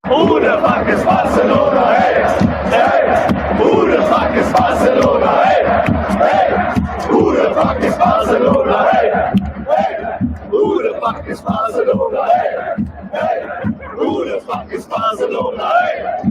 Who the fuck is Barcelona? Hey, hey. Who the fuck is Barcelona? Hey, hey. Who the fuck is Barcelona? Hey, hey. Who the fuck is Barcelona? Hey, hey. Who the fuck is Barcelona? Hey.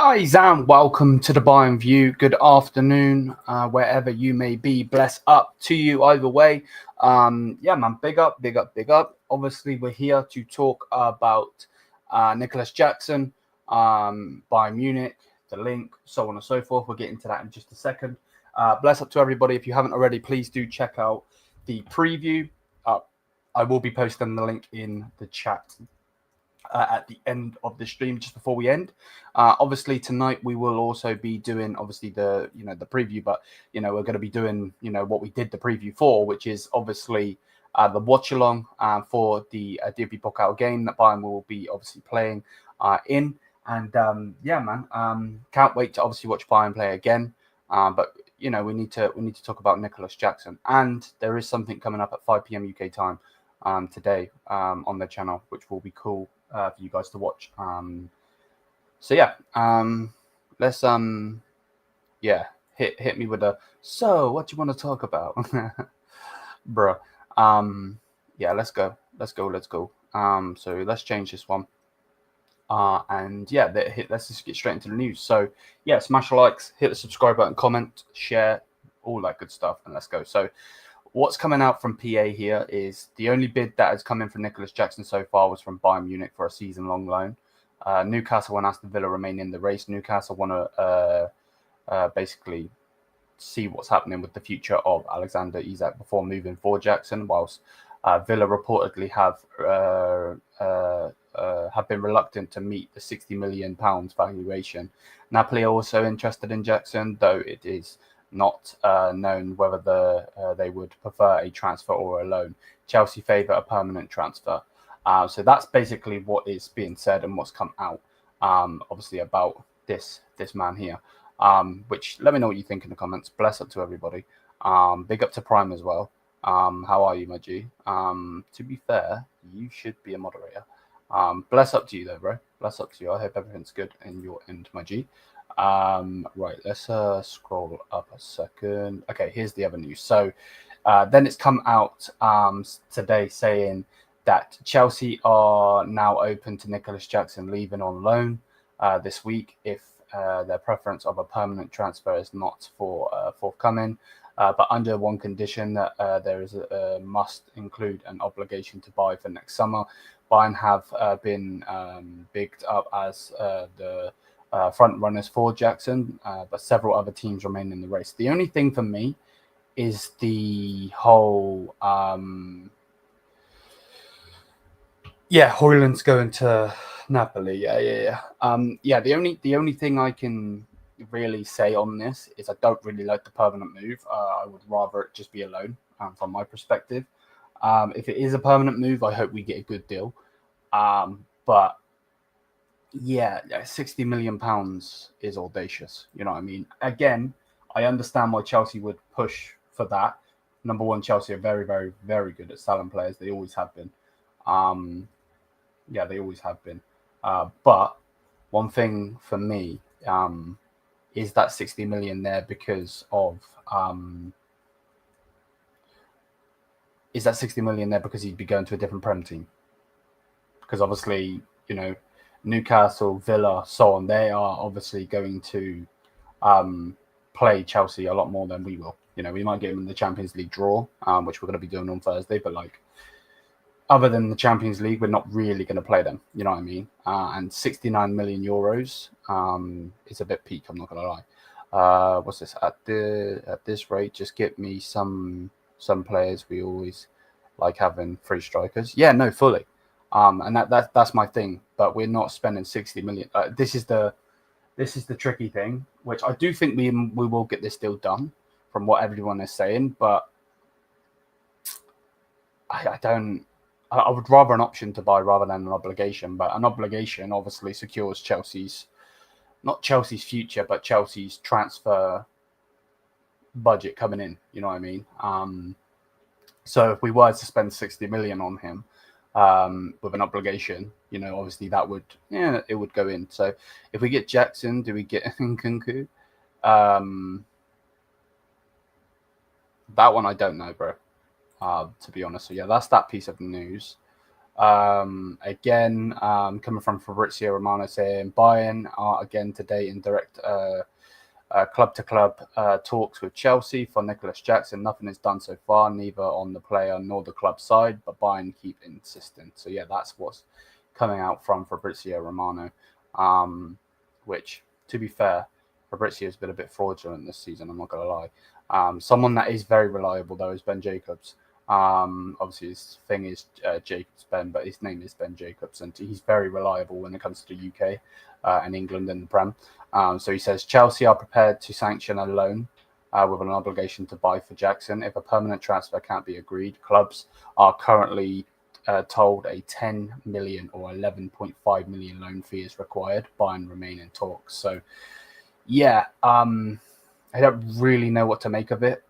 Guys, and welcome to the Bayern View. Good afternoon, wherever you may be. Bless up to you either way. Yeah, man, big up. Obviously, we're here to talk about Nicolas Jackson, Bayern Munich, the link, so on and so forth. We'll get into that in just a second. Bless up to everybody. If you haven't already, please do check out the preview. I will be posting the link in the chat at the end of the stream, just before we end. Obviously tonight we will also be doing the preview, but we're going to be doing what we did the preview for, which is obviously the watch along for the DFB Pokal game that Bayern will be obviously playing in. And yeah, man, can't wait to obviously watch Bayern play again. But we need to talk about Nicolas Jackson, and there is something coming up at 5 p.m. UK time today on the channel, which will be cool for you guys to watch. So yeah, let's hit me with a so what do you want to talk about, bro? Yeah, let's go. So let's change this one. And yeah, let's just get straight into the news. So yeah, smash the likes, hit the subscribe button, comment, share, all that good stuff, and let's go. So what's coming out from PA here is the only bid that has come in for Nicolas Jackson so far was from Bayern Munich for a season-long loan. Newcastle and Aston Villa remain in the race. Newcastle want to basically see what's happening with the future of Alexander Isak before moving for Jackson, whilst Villa reportedly have been reluctant to meet the £60 million valuation. Napoli are also interested in Jackson, though it is not known whether they would prefer a transfer or a loan. Chelsea favour a permanent transfer. So that's basically what is being said and what's come out, obviously, about this man here. Which, let me know what you think in the comments. Bless up to everybody. Big up to Prime as well. How are you, my G? To be fair, you should be a moderator. Bless up to you though, bro. Bless up to you. I hope everything's good in your end, my G. Right, let's scroll up a second. Okay, here's the other news. So then it's come out today saying that Chelsea are now open to Nicolas Jackson leaving on loan this week if their preference of a permanent transfer is not forthcoming, but under one condition, that there is a must include an obligation to buy for next summer. Bayern have been bigged up as the front runners for Jackson, but several other teams remain in the race. The only thing for me is the whole Højlund's going to Napoli. Yeah. The only thing I can really say on this is I don't really like the permanent move. I would rather it just be a loan, from my perspective. If it is a permanent move, I hope we get a good deal. But yeah, £60 million is audacious. You know what I mean? Again, I understand why Chelsea would push for that. Number one, Chelsea are very, very, very good at selling players. They always have been. They always have been. But one thing for me is that 60 million there because of is that 60 million there because he'd be going to a different Prem team? Because obviously, Newcastle, Villa, so on, they are obviously going to play Chelsea a lot more than we will. We might get them in the Champions League draw, which we're going to be doing on Thursday, but other than the Champions League, we're not really going to play them. You know what I mean? And 69 million euros is a bit peak. I'm not going to lie. What's this? At this rate, just get me some players. We always like having free strikers. Yeah, no, fully. And that's my thing. But we're not spending 60 million. This is the tricky thing, which I do think we will get this deal done from what everyone is saying. But I would rather an option to buy rather than an obligation. But an obligation obviously secures not Chelsea's future, but Chelsea's transfer budget coming in. You know what I mean? So if we were to spend 60 million on him with an obligation, obviously that would, it would go in. So if we get Jackson, do we get Nkunku? That one I don't know, bro. To be honest. So yeah, that's that piece of news. Again, coming from Fabrizio Romano saying Bayern are again today in direct club-to-club talks with Chelsea for Nicolas Jackson. Nothing is done so far, neither on the player nor the club side, but Bayern keep insistent. So yeah, that's what's coming out from Fabrizio Romano, which, to be fair, Fabrizio's been a bit fraudulent this season, I'm not going to lie. Someone that is very reliable, though, is Ben Jacobs. Obviously, his thing is Jacobs Ben, but his name is Ben Jacobs, and he's very reliable when it comes to the UK and England and the Prem. So he says Chelsea are prepared to sanction a loan with an obligation to buy for Jackson. If a permanent transfer can't be agreed, clubs are currently told a 10 million or 11.5 million loan fee is required. Bayern remain in talks. So, yeah, I don't really know what to make of it.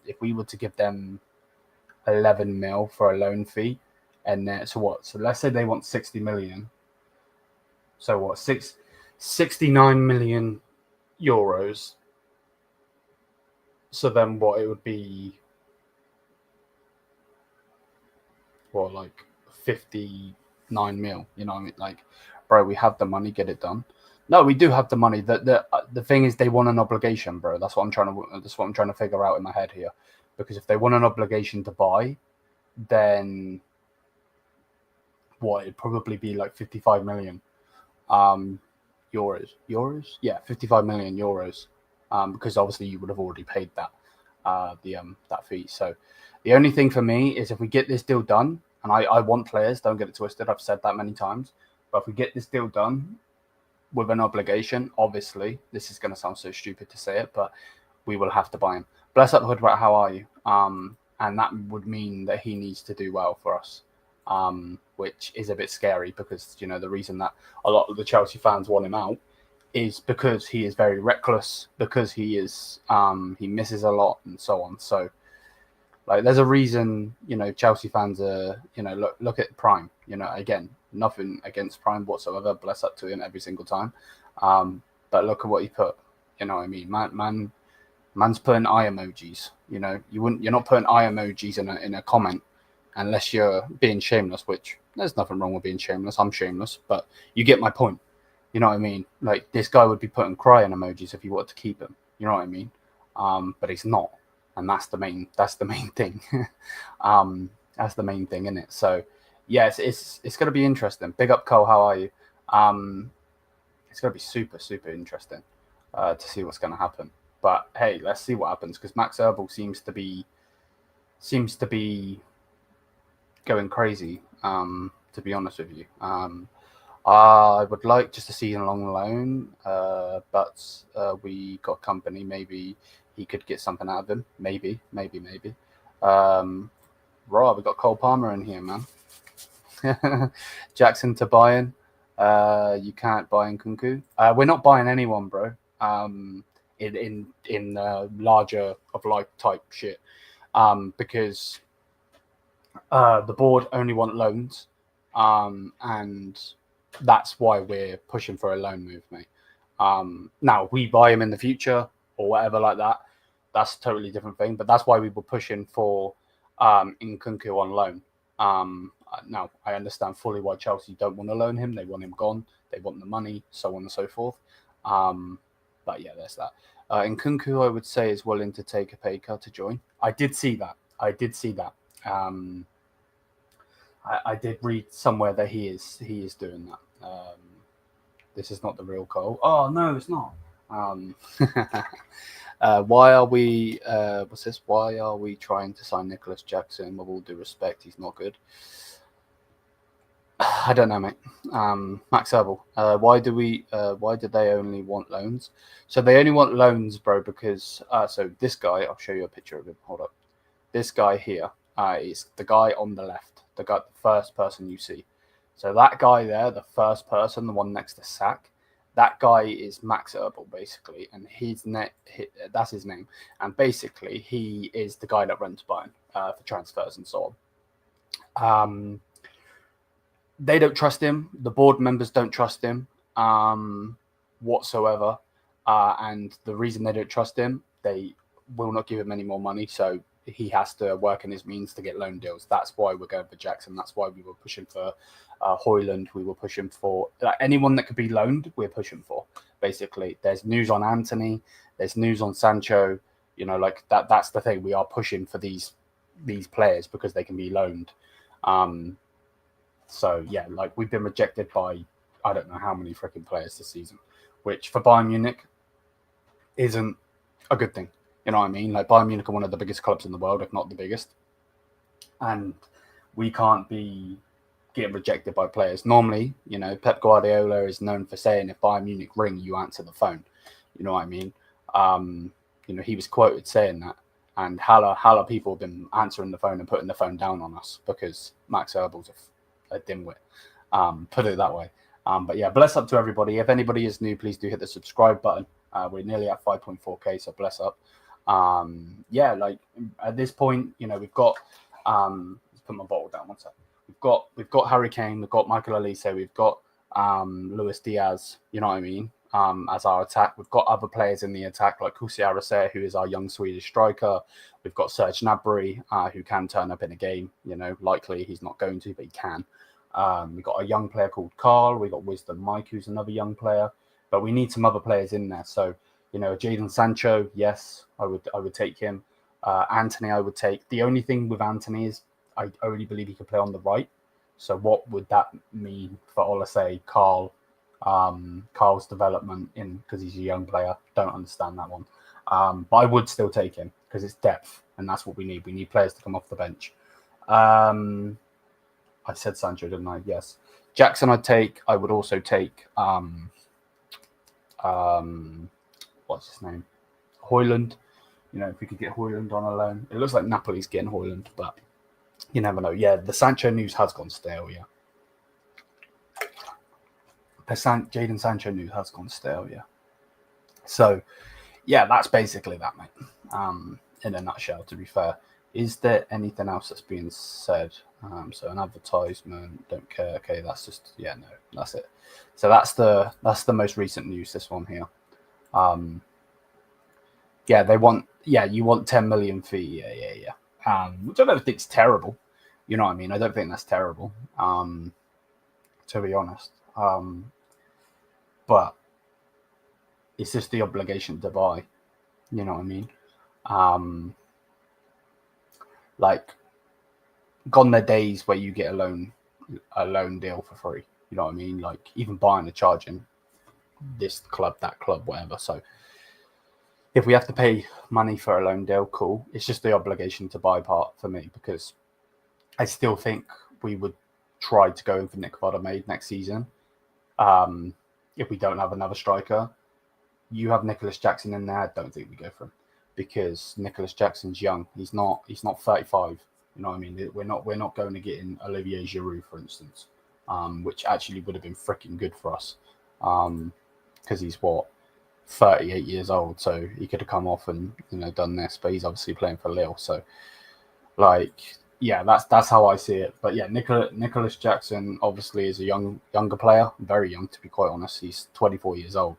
If we were to give them 11 mil for a loan fee, and then so what? So let's say they want 60 million. So what? 69 million euros. So then what? It would be what, like 59 mil? You know what I mean? Like, bro, we have the money, get it done. No, we do have the money. The thing is, they want an obligation, bro. That's what I'm trying to figure out in my head here. Because if they want an obligation to buy, then what? It'd probably be like 55 million euros. Euros? Yeah, 55 million euros. Because obviously you would have already paid that that fee. So the only thing for me is if we get this deal done, and I want players, don't get it twisted. I've said that many times. But if we get this deal done with an obligation, obviously, this is going to sound so stupid to say it, but we will have to buy him. Bless up, Hoodrat, how are you? And that would mean that he needs to do well for us, which is a bit scary because, you know, the reason that a lot of the Chelsea fans want him out is because he is very reckless, because he is he misses a lot and so on. So, like, there's a reason, you know, Chelsea fans are, you know, look at Prime. You know, again, nothing against Prime whatsoever. Bless up to him every single time. But look at what he put. You know what I mean? Man's putting eye emojis. You know, you're not putting eye emojis in a comment unless you're being shameless, which there's nothing wrong with being shameless. I'm shameless, but you get my point. You know what I mean? Like, this guy would be putting crying emojis if you wanted to keep him. You know what I mean? But he's not, and that's the main thing. That's the main thing, isn't it? So, yeah, it's going to be interesting. Big up, Cole. How are you? It's going to be super interesting to see what's going to happen. But hey, let's see what happens, because Max Erbel seems to be going crazy. To be honest with you, I would like just a season-long loan, but we got company. Maybe he could get something out of him. Maybe. Raw, we got Cole Palmer in here, man. Jackson to Bayern. You can't buy Nkunku. We're not buying anyone, bro. In larger of life type shit, because the board only want loans, and that's why we're pushing for a loan move, mate. Now, if we buy him in the future or whatever like that, that's a totally different thing. But that's why we were pushing for Nkunku on loan. Now, I understand fully why Chelsea don't want to loan him. They want him gone. They want the money, so on and so forth. But yeah, there's that. Nkunku, I would say, is willing to take a pay cut to join. I did see that. I did read somewhere that he is doing that. This is not the real Cole. Oh no, it's not. Why are we? What's this? Why are we trying to sign Nicolas Jackson? With all due respect, he's not good. I don't know, mate. Max Erbel. Why did they only want loans? So they only want loans, bro, because so this guy, I'll show you a picture of him. Hold up. This guy here is the guy on the left, the first person you see. So that guy there, the first person, the one next to Sack, that guy is Max Erbel, basically, and that's his name. And basically, he is the guy that runs Bayern for transfers and so on. They don't trust him. The board members don't trust him whatsoever. And the reason they don't trust him, they will not give him any more money. So he has to work in his means to get loan deals. That's why we're going for Jackson. That's why we were pushing for Højlund. We were pushing for anyone that could be loaned. We're pushing for. Basically, there's news on Anthony. There's news on Sancho. You know, like that. That's the thing. We are pushing for these players because they can be loaned. So yeah, like we've been rejected by I don't know how many freaking players this season, which for Bayern Munich isn't a good thing. You know what I mean? Like Bayern Munich are one of the biggest clubs in the world, if not the biggest. And we can't be getting rejected by players. Normally, you know, Pep Guardiola is known for saying if Bayern Munich ring, you answer the phone. You know what I mean? You know, he was quoted saying that. And Haller people have been answering the phone and putting the phone down on us because Max Herbal's a dimwit. Put it that way. But yeah, bless up to everybody. If anybody is new, please do hit the subscribe button. We're nearly at 5.4k, so bless up. Yeah, like at this point, you know, we've got let's put my bottle down 1 second. We've got Harry Kane, we've got Michael Olise, we've got Luis Diaz, you know what I mean, as our attack. We've got other players in the attack like Kusi, who is our young Swedish striker. We've got Serge Gnabry, who can turn up in a game, you know, likely he's not going to, but he can. We've got a young player called Carl. We've got Wisdom Mike, who's another young player, but we need some other players in there. So, you know, Jadon Sancho, yes, I would take him. Anthony, I would take. The only thing with Anthony is I only believe he could play on the right. So what would that mean for Olise, Carl, Carl's development in, because he's a young player? Don't understand that one. But I would still take him because it's depth, and that's what we need. We need players to come off the bench. I said Sancho, didn't I? Yes. Jackson I'd take. I would also take what's his name? Højlund. You know, if we could get Højlund on a loan. It looks like Napoli's getting Højlund, but you never know. Yeah, the Sancho news has gone stale, yeah. The Jadon Sancho news has gone stale, yeah. So, yeah, that's basically that, mate. In a nutshell, to be fair. Is there anything else that's being said? So an advertisement, don't care. Okay, that's just, yeah, no, that's it. So that's the most recent news, this one here. Yeah, you want 10 million fee. Yeah. Which I don't think is terrible. You know what I mean? I don't think that's terrible. To be honest. But it's just the obligation to buy. You know what I mean? Like, gone the days where you get a loan deal for free. You know what I mean? Like, even Bayern are charging this club, that club, whatever. So if we have to pay money for a loan deal, cool. It's just the obligation to buy part for me, because I still think we would try to go in for Nick Vodamaid next season. If we don't have another striker, you have Nicolas Jackson in there. I don't think we go for him, because Nicolas Jackson's young. He's not 35. You know what I mean? We're not going to get in Olivier Giroud, for instance, which actually would have been freaking good for us, because he's 38 years old, so he could have come off and, you know, done this, but he's obviously playing for Lille. So, like, yeah, that's how I see it. But yeah, Nicolas Jackson obviously is a younger player, very young, to be quite honest. He's 24 years old.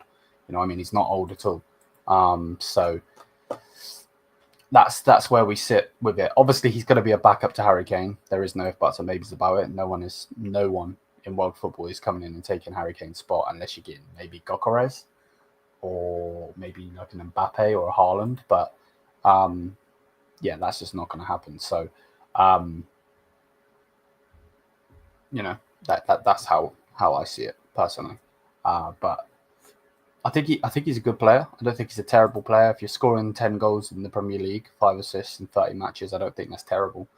You know what I mean? He's not old at all. So that's where we sit with it. Obviously, he's going to be a backup to Harry Kane. There is no if, buts, or maybes about it. No one in world football is coming in and taking Harry Kane's spot, unless you get maybe Gyökeres or maybe like an Mbappe or a Haaland. But yeah, that's just not going to happen. So you know, that's how I see it personally. But I think he's a good player. I don't think he's a terrible player. If you're scoring 10 goals in the Premier League, 5 assists in 30 matches, I don't think that's terrible.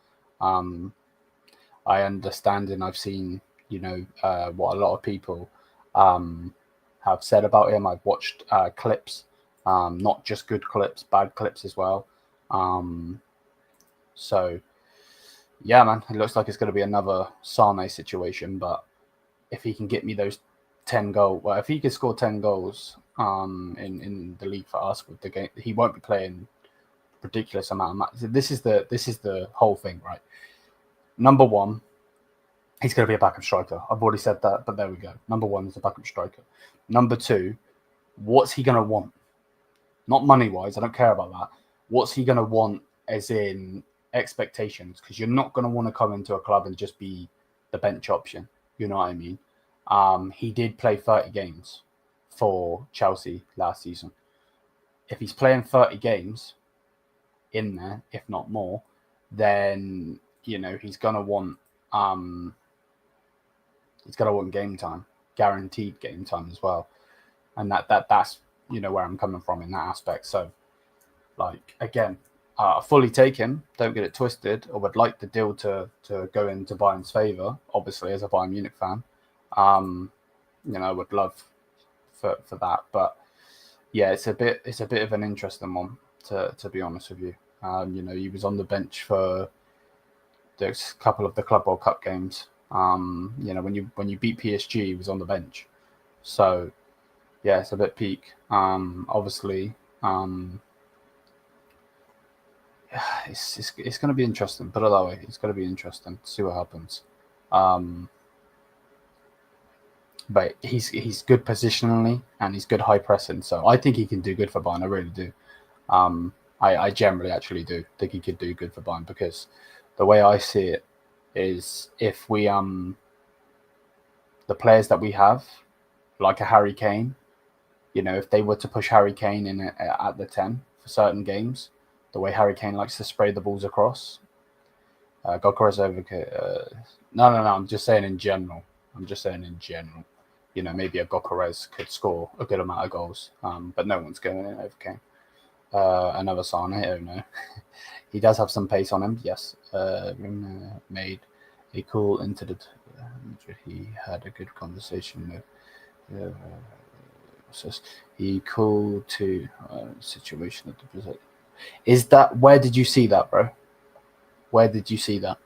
I understand, and I've seen, you know, what a lot of people have said about him. I've watched clips, not just good clips, bad clips as well. So, yeah, man, it looks like it's going to be another Sane situation. But if he can get me those 10 goals, well, if he could score 10 goals in the league for us with the game, he won't be playing ridiculous amount of matches. This is the whole thing, right? Number one, he's going to be a backup striker. I've already said that, but there we go. Number one is a backup striker. Number two, what's he going to want? Not money-wise, I don't care about that. What's he going to want as in expectations, because you're not going to want to come into a club and just be the bench option. You know what I mean? He did play 30 games for Chelsea last season. If he's playing 30 games in there, if not more, then he's gonna want game time, guaranteed game time as well, and that's where I'm coming from in that aspect. So, like, again, fully take him. Don't get it twisted. I would like the deal to go into Bayern's favour. Obviously, as a Bayern Munich fan, I would love for that. But yeah, it's a bit of an interesting one to be honest with you. He was on the bench for a couple of the Club World Cup games. When you beat PSG, he was on the bench. So yeah, it's a bit peak. Obviously, it's going to be interesting. Put it that way. It's going to be interesting to see what happens. But he's good positionally and he's good high pressing. So I think he can do good for Bayern. I really do. I generally actually do think he could do good for Bayern, because the way I see it is, if we the players that we have, like a Harry Kane, if they were to push Harry Kane in at the 10 for certain games, the way Harry Kane likes to spray the balls across, Gokares over. No. I'm just saying in general. Maybe a Gokares could score a good amount of goals, but no one's going in over Kane. Another Sane, I don't know. He does have some pace on him, yes. Made a call into the. He had a good conversation with. He called to situation at the present. Is that, where did you see that, bro? Where did you see that?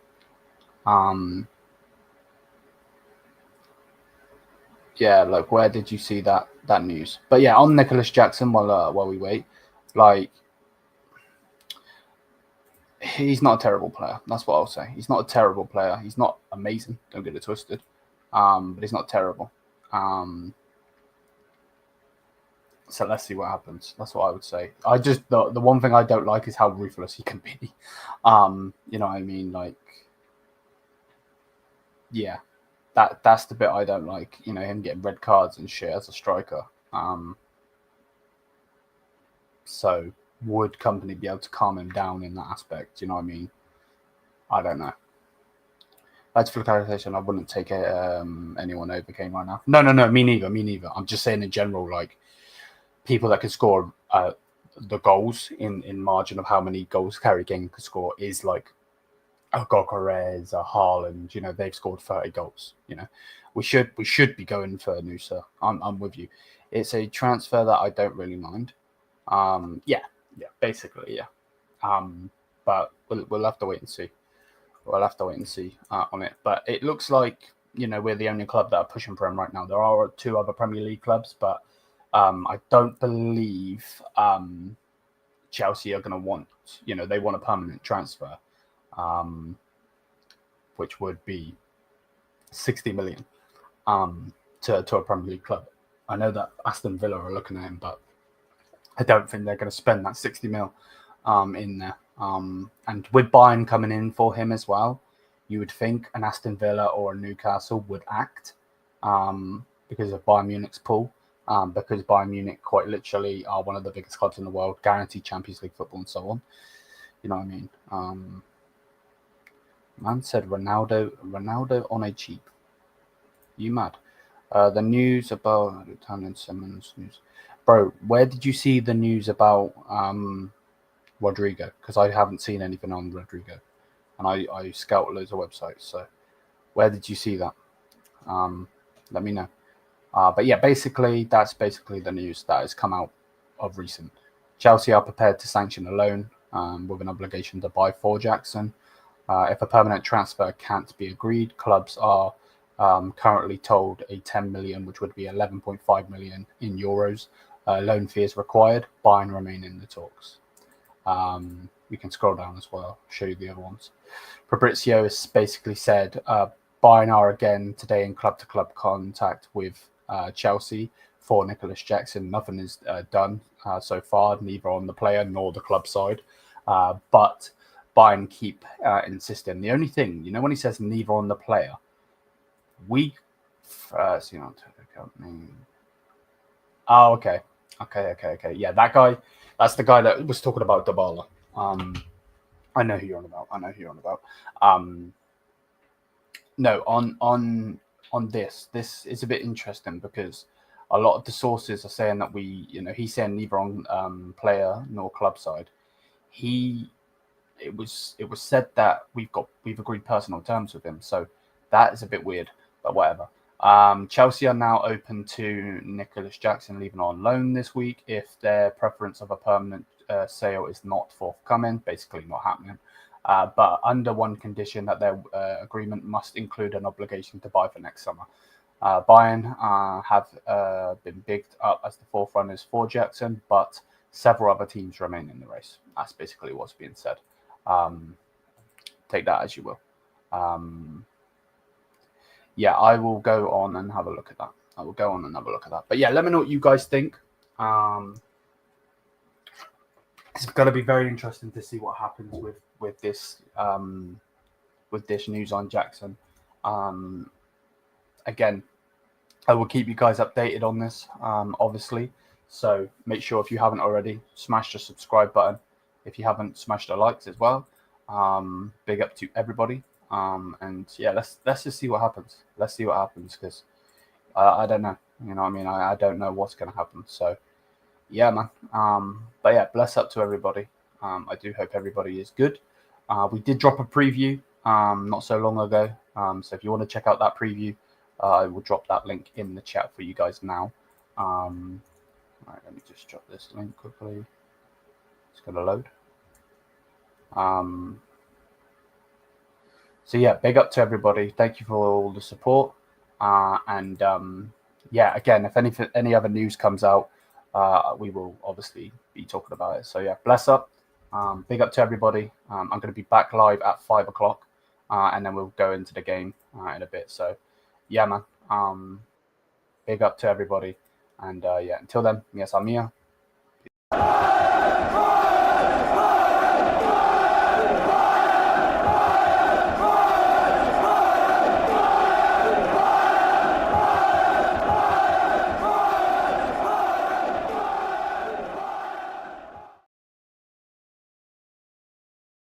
Yeah, like, where did you see that news? But yeah, on Nicolas Jackson, while we wait, like, he's not a terrible player. That's what I'll say. He's not a terrible player. He's not amazing. Don't get it twisted. But he's not terrible. So let's see what happens. That's what I would say. I just, the one thing I don't like is how ruthless he can be. You know what I mean? Like, yeah, that's the bit I don't like. Him getting red cards and shit as a striker. So would company be able to calm him down in that aspect? You know what I mean? I don't know. That's for clarification. I wouldn't take anyone over Kane right now. No, me neither. I'm just saying in general, like, people that can score the goals in margin of how many goals Harry Kane could score is like a Gokares, a Haaland. They've scored 30 goals. We should be going for noussair. I'm with you. It's a transfer that I don't really mind. Yeah, basically, yeah. But we'll have to wait and see. We'll have to wait and see on it. But it looks like we're the only club that are pushing for him right now. There are 2 other Premier League clubs, but I don't believe Chelsea are going to want. They want a permanent transfer, which would be 60 million to a Premier League club. I know that Aston Villa are looking at him, but I don't think they're going to spend that 60 mil in there. And with Bayern coming in for him as well, you would think an Aston Villa or a Newcastle would act because of Bayern Munich's pull, because Bayern Munich quite literally are one of the biggest clubs in the world, guaranteed Champions League football and so on. You know what I mean? Man said Ronaldo on a cheap. You mad? The news about Italian Simmons news. Bro, where did you see the news about Rodrigo? Because I haven't seen anything on Rodrigo, and I scout loads of websites. So where did you see that? Let me know. But yeah, that's basically the news that has come out of recent. Chelsea are prepared to sanction a loan with an obligation to buy for Jackson. If a permanent transfer can't be agreed, clubs are currently told a 10 million, which would be 11.5 million in euros, loan fee is required. Bayern remain in the talks. We can scroll down as well, show you the other ones. Fabrizio has basically said Bayern are again today in club-to-club contact with Chelsea for Nicolas Jackson. Nothing is done so far, neither on the player nor the club side. But Bayern keep insisting. The only thing, when he says neither on the player, we first, oh, okay. Yeah, that guy. That's the guy that was talking about Dybala. I know who you're on about. No, on this is a bit interesting because a lot of the sources are saying that he's saying neither on player nor club side. It was said that we've agreed personal terms with him, so that is a bit weird, but whatever. Chelsea are now open to Nicolas Jackson leaving on loan this week if their preference of a permanent sale is not forthcoming, basically not happening. But under one condition, that their agreement must include an obligation to buy for next summer. Bayern have been bigged up as the forerunners for Jackson, but several other teams remain in the race. That's basically what's being said. Take that as you will. Yeah, I will go on and have a look at that. But yeah, let me know what you guys think. It's going to be very interesting to see what happens with this news on Jackson. Again, I will keep you guys updated on this, obviously. So make sure, if you haven't already, smash the subscribe button. If you haven't, smash the likes as well. Big up to everybody. And yeah, let's just see what happens. Let's see what happens, because I don't know. You know what I mean? I don't know what's going to happen. So yeah, man. But yeah, bless up to everybody. I do hope everybody is good. We did drop a preview not so long ago. So if you want to check out that preview, I will drop that link in the chat for you guys now. All right, let me just drop this link quickly. It's going to load. So yeah, big up to everybody. Thank you for all the support. And yeah, again, if any other news comes out, we will obviously be talking about it. So yeah, bless up. Big up to everybody. I'm going to be back live at 5 o'clock, and then we'll go into the game in a bit. So yeah, man. Big up to everybody. And yeah, until then, yes, I'm here.